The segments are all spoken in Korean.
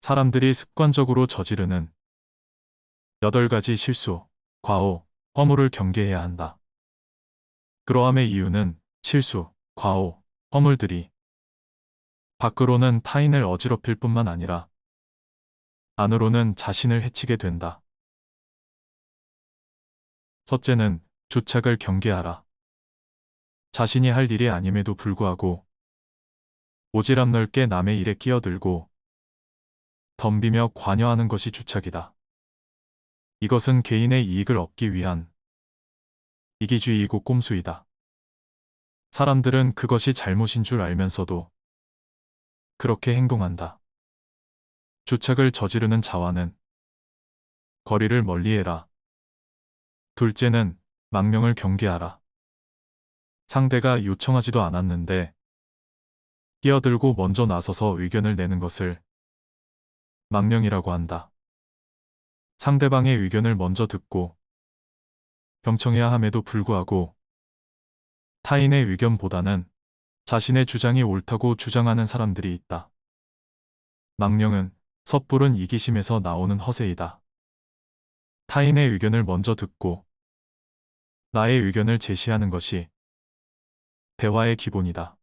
사람들이 습관적으로 저지르는 8가지 실수, 과오, 허물을 경계해야 한다. 그러함의 이유는 실수, 과오, 허물들이 밖으로는 타인을 어지럽힐 뿐만 아니라 안으로는 자신을 해치게 된다. 첫째는 주착을 경계하라. 자신이 할 일이 아님에도 불구하고 오지랖 넓게 남의 일에 끼어들고 덤비며 관여하는 것이 주착이다. 이것은 개인의 이익을 얻기 위한 이기주의이고 꼼수이다. 사람들은 그것이 잘못인 줄 알면서도 그렇게 행동한다. 주착을 저지르는 자와는 거리를 멀리해라. 둘째는 망명을 경계하라. 상대가 요청하지도 않았는데 끼어들고 먼저 나서서 의견을 내는 것을 망명이라고 한다. 상대방의 의견을 먼저 듣고 경청해야 함에도 불구하고 타인의 의견보다는 자신의 주장이 옳다고 주장하는 사람들이 있다. 망명은 섣부른 이기심에서 나오는 허세이다. 타인의 의견을 먼저 듣고 나의 의견을 제시하는 것이 대화의 기본이다.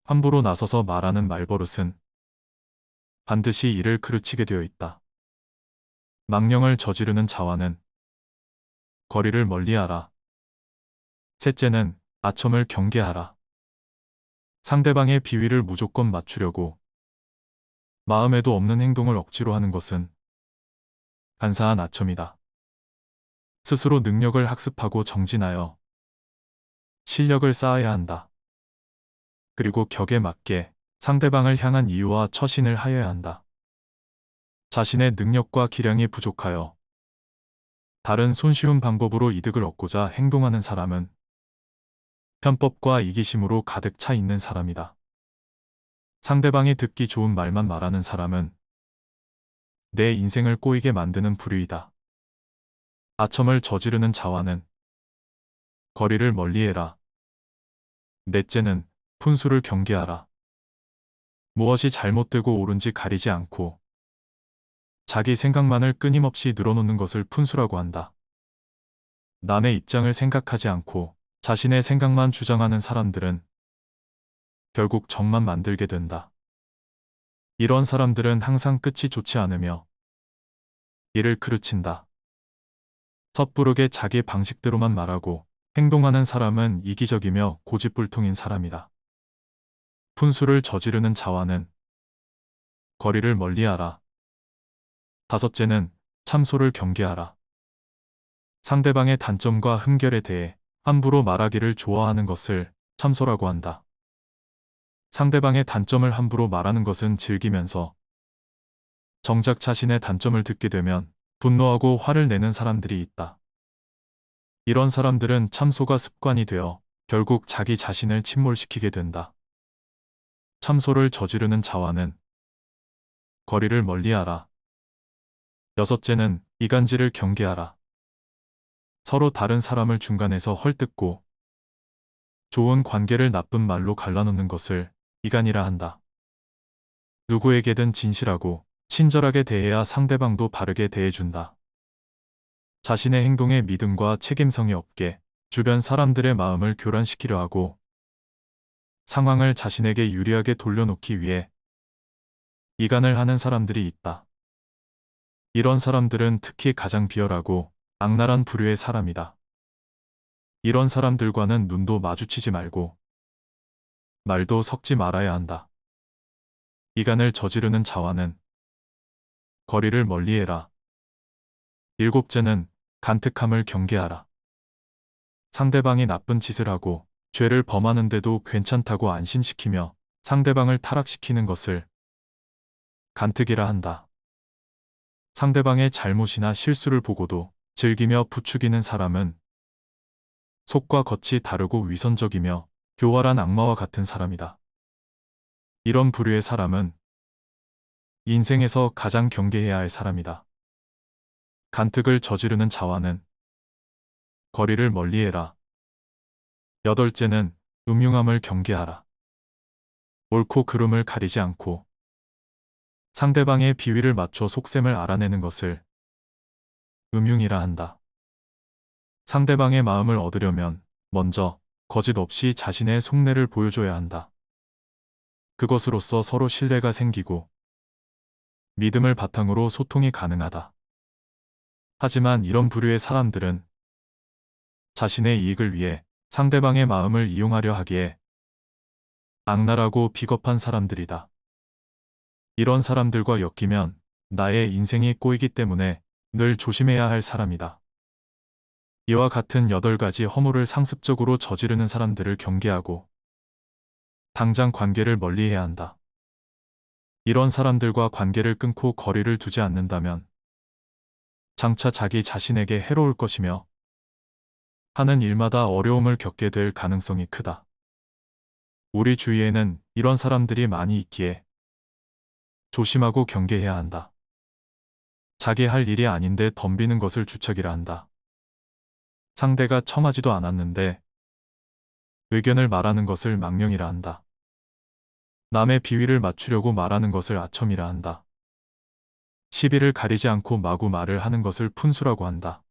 함부로 나서서 말하는 말버릇은 반드시 이를 그르치게 되어 있다. 망령을 저지르는 자와는 거리를 멀리하라. 셋째는 아첨을 경계하라. 상대방의 비위를 무조건 맞추려고 마음에도 없는 행동을 억지로 하는 것은 간사한 아첨이다. 스스로 능력을 학습하고 정진하여 실력을 쌓아야 한다. 그리고 격에 맞게 상대방을 향한 이유와 처신을 하여야 한다. 자신의 능력과 기량이 부족하여 다른 손쉬운 방법으로 이득을 얻고자 행동하는 사람은 편법과 이기심으로 가득 차 있는 사람이다. 상대방이 듣기 좋은 말만 말하는 사람은 내 인생을 꼬이게 만드는 부류이다. 아첨을 저지르는 자와는 거리를 멀리해라. 넷째는 푼수를 경계하라. 무엇이 잘못되고 옳은지 가리지 않고 자기 생각만을 끊임없이 늘어놓는 것을 푼수라고 한다. 남의 입장을 생각하지 않고 자신의 생각만 주장하는 사람들은 결국 적만 만들게 된다. 이런 사람들은 항상 끝이 좋지 않으며 이를 그르친다. 섣부르게 자기 방식대로만 말하고 행동하는 사람은 이기적이며 고집불통인 사람이다. 푼수를 저지르는 자와는 거리를 멀리하라. 다섯째는 참소를 경계하라. 상대방의 단점과 흠결에 대해 함부로 말하기를 좋아하는 것을 참소라고 한다. 상대방의 단점을 함부로 말하는 것은 즐기면서 정작 자신의 단점을 듣게 되면 분노하고 화를 내는 사람들이 있다. 이런 사람들은 참소가 습관이 되어 결국 자기 자신을 침몰시키게 된다. 참소를 저지르는 자와는 거리를 멀리하라. 여섯째는 이간질을 경계하라. 서로 다른 사람을 중간에서 헐뜯고 좋은 관계를 나쁜 말로 갈라놓는 것을 이간이라 한다. 누구에게든 진실하고 친절하게 대해야 상대방도 바르게 대해준다. 자신의 행동에 믿음과 책임성이 없게 주변 사람들의 마음을 교란시키려 하고 상황을 자신에게 유리하게 돌려놓기 위해 이간을 하는 사람들이 있다. 이런 사람들은 특히 가장 비열하고 악랄한 부류의 사람이다. 이런 사람들과는 눈도 마주치지 말고 말도 섞지 말아야 한다. 이간을 저지르는 자와는 거리를 멀리해라. 일곱째는 간특함을 경계하라. 상대방이 나쁜 짓을 하고 죄를 범하는데도 괜찮다고 안심시키며 상대방을 타락시키는 것을 간특이라 한다. 상대방의 잘못이나 실수를 보고도 즐기며 부추기는 사람은 속과 겉이 다르고 위선적이며 교활한 악마와 같은 사람이다. 이런 부류의 사람은 인생에서 가장 경계해야 할 사람이다. 간특을 저지르는 자와는 거리를 멀리해라. 여덟째는 음흉함을 경계하라. 옳고 그름을 가리지 않고 상대방의 비위를 맞춰 속셈을 알아내는 것을 음흉이라 한다. 상대방의 마음을 얻으려면 먼저 거짓 없이 자신의 속내를 보여줘야 한다. 그것으로써 서로 신뢰가 생기고 믿음을 바탕으로 소통이 가능하다. 하지만 이런 부류의 사람들은 자신의 이익을 위해 상대방의 마음을 이용하려 하기에 악랄하고 비겁한 사람들이다. 이런 사람들과 엮이면 나의 인생이 꼬이기 때문에 늘 조심해야 할 사람이다. 이와 같은 8가지 허물을 상습적으로 저지르는 사람들을 경계하고 당장 관계를 멀리해야 한다. 이런 사람들과 관계를 끊고 거리를 두지 않는다면 장차 자기 자신에게 해로울 것이며 하는 일마다 어려움을 겪게 될 가능성이 크다. 우리 주위에는 이런 사람들이 많이 있기에 조심하고 경계해야 한다. 자기 할 일이 아닌데 덤비는 것을 주척이라 한다. 상대가 청하지도 않았는데 의견을 말하는 것을 망령이라 한다. 남의 비위를 맞추려고 말하는 것을 아첨이라 한다. 시비를 가리지 않고 마구 말을 하는 것을 푼수라고 한다.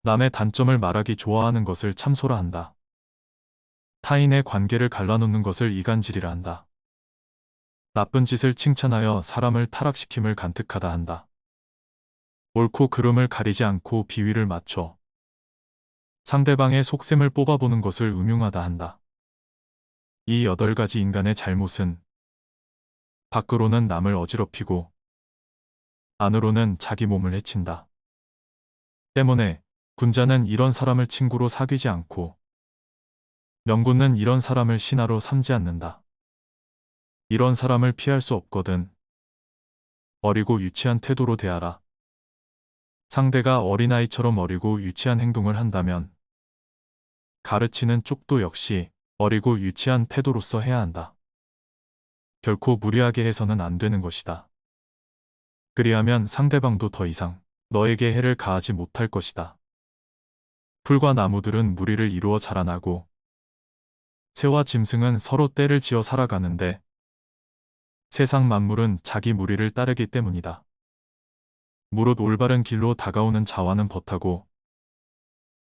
남의 단점을 말하기 좋아하는 것을 참소라 한다. 타인의 관계를 갈라놓는 것을 이간질이라 한다. 나쁜 짓을 칭찬하여 사람을 타락시킴을 간특하다 한다. 옳고 그름을 가리지 않고 비위를 맞춰 상대방의 속셈을 뽑아보는 것을 음흉하다 한다. 이 8가지 인간의 잘못은 밖으로는 남을 어지럽히고 안으로는 자기 몸을 해친다. 때문에 군자는 이런 사람을 친구로 사귀지 않고 명군은 이런 사람을 신하로 삼지 않는다. 이런 사람을 피할 수 없거든 어리고 유치한 태도로 대하라. 상대가 어린아이처럼 어리고 유치한 행동을 한다면 가르치는 쪽도 역시 어리고 유치한 태도로서 해야 한다. 결코 무리하게 해서는 안 되는 것이다. 그리하면 상대방도 더 이상 너에게 해를 가하지 못할 것이다. 풀과 나무들은 무리를 이루어 자라나고 새와 짐승은 서로 떼를 지어 살아가는데 세상 만물은 자기 무리를 따르기 때문이다. 무릇 올바른 길로 다가오는 자와는 벗하고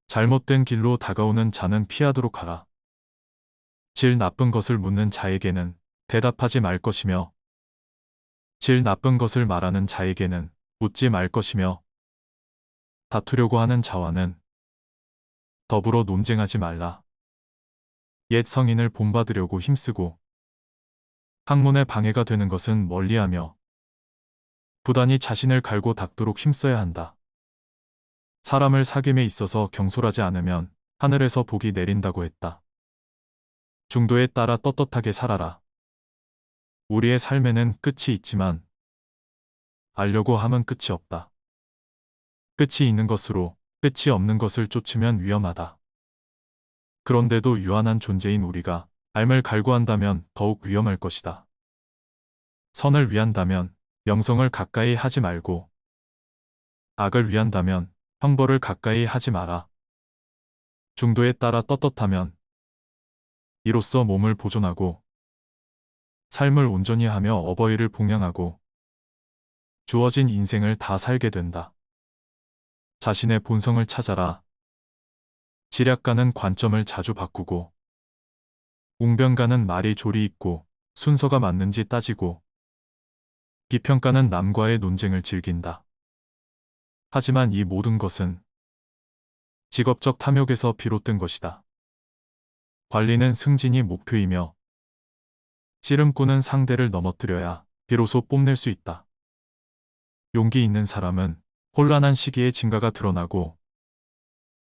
잘못된 길로 다가오는 자는 피하도록 하라. 질 나쁜 것을 묻는 자에게는 대답하지 말 것이며 질 나쁜 것을 말하는 자에게는 묻지 말 것이며 다투려고 하는 자와는 더불어 논쟁하지 말라. 옛 성인을 본받으려고 힘쓰고 학문에 방해가 되는 것은 멀리하며 부단히 자신을 갈고 닦도록 힘써야 한다. 사람을 사귐에 있어서 경솔하지 않으면 하늘에서 복이 내린다고 했다. 중도에 따라 떳떳하게 살아라. 우리의 삶에는 끝이 있지만 알려고 함은 끝이 없다. 끝이 있는 것으로 끝이 없는 것을 쫓으면 위험하다. 그런데도 유한한 존재인 우리가 알을 갈구한다면 더욱 위험할 것이다. 선을 위한다면 명성을 가까이 하지 말고 악을 위한다면 형벌을 가까이 하지 마라. 중도에 따라 떳떳하면 이로써 몸을 보존하고 삶을 온전히 하며 어버이를 봉양하고 주어진 인생을 다 살게 된다. 자신의 본성을 찾아라. 지략가는 관점을 자주 바꾸고 웅변가는 말이 조리 있고 순서가 맞는지 따지고 비평가는 남과의 논쟁을 즐긴다. 하지만 이 모든 것은 직업적 탐욕에서 비롯된 것이다. 관리는 승진이 목표이며 씨름꾼은 상대를 넘어뜨려야 비로소 뽐낼 수 있다. 용기 있는 사람은 혼란한 시기에 진가가 드러나고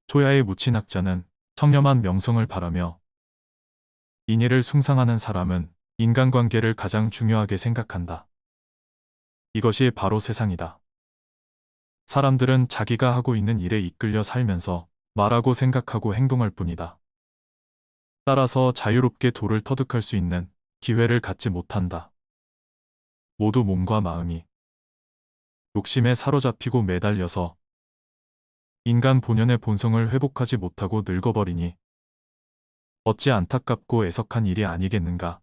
초야에 묻힌 학자는 청렴한 명성을 바라며 인의를 숭상하는 사람은 인간관계를 가장 중요하게 생각한다. 이것이 바로 세상이다. 사람들은 자기가 하고 있는 일에 이끌려 살면서 말하고 생각하고 행동할 뿐이다. 따라서 자유롭게 도를 터득할 수 있는 기회를 갖지 못한다. 모두 몸과 마음이 욕심에 사로잡히고 매달려서 인간 본연의 본성을 회복하지 못하고 늙어버리니 어찌 안타깝고 애석한 일이 아니겠는가.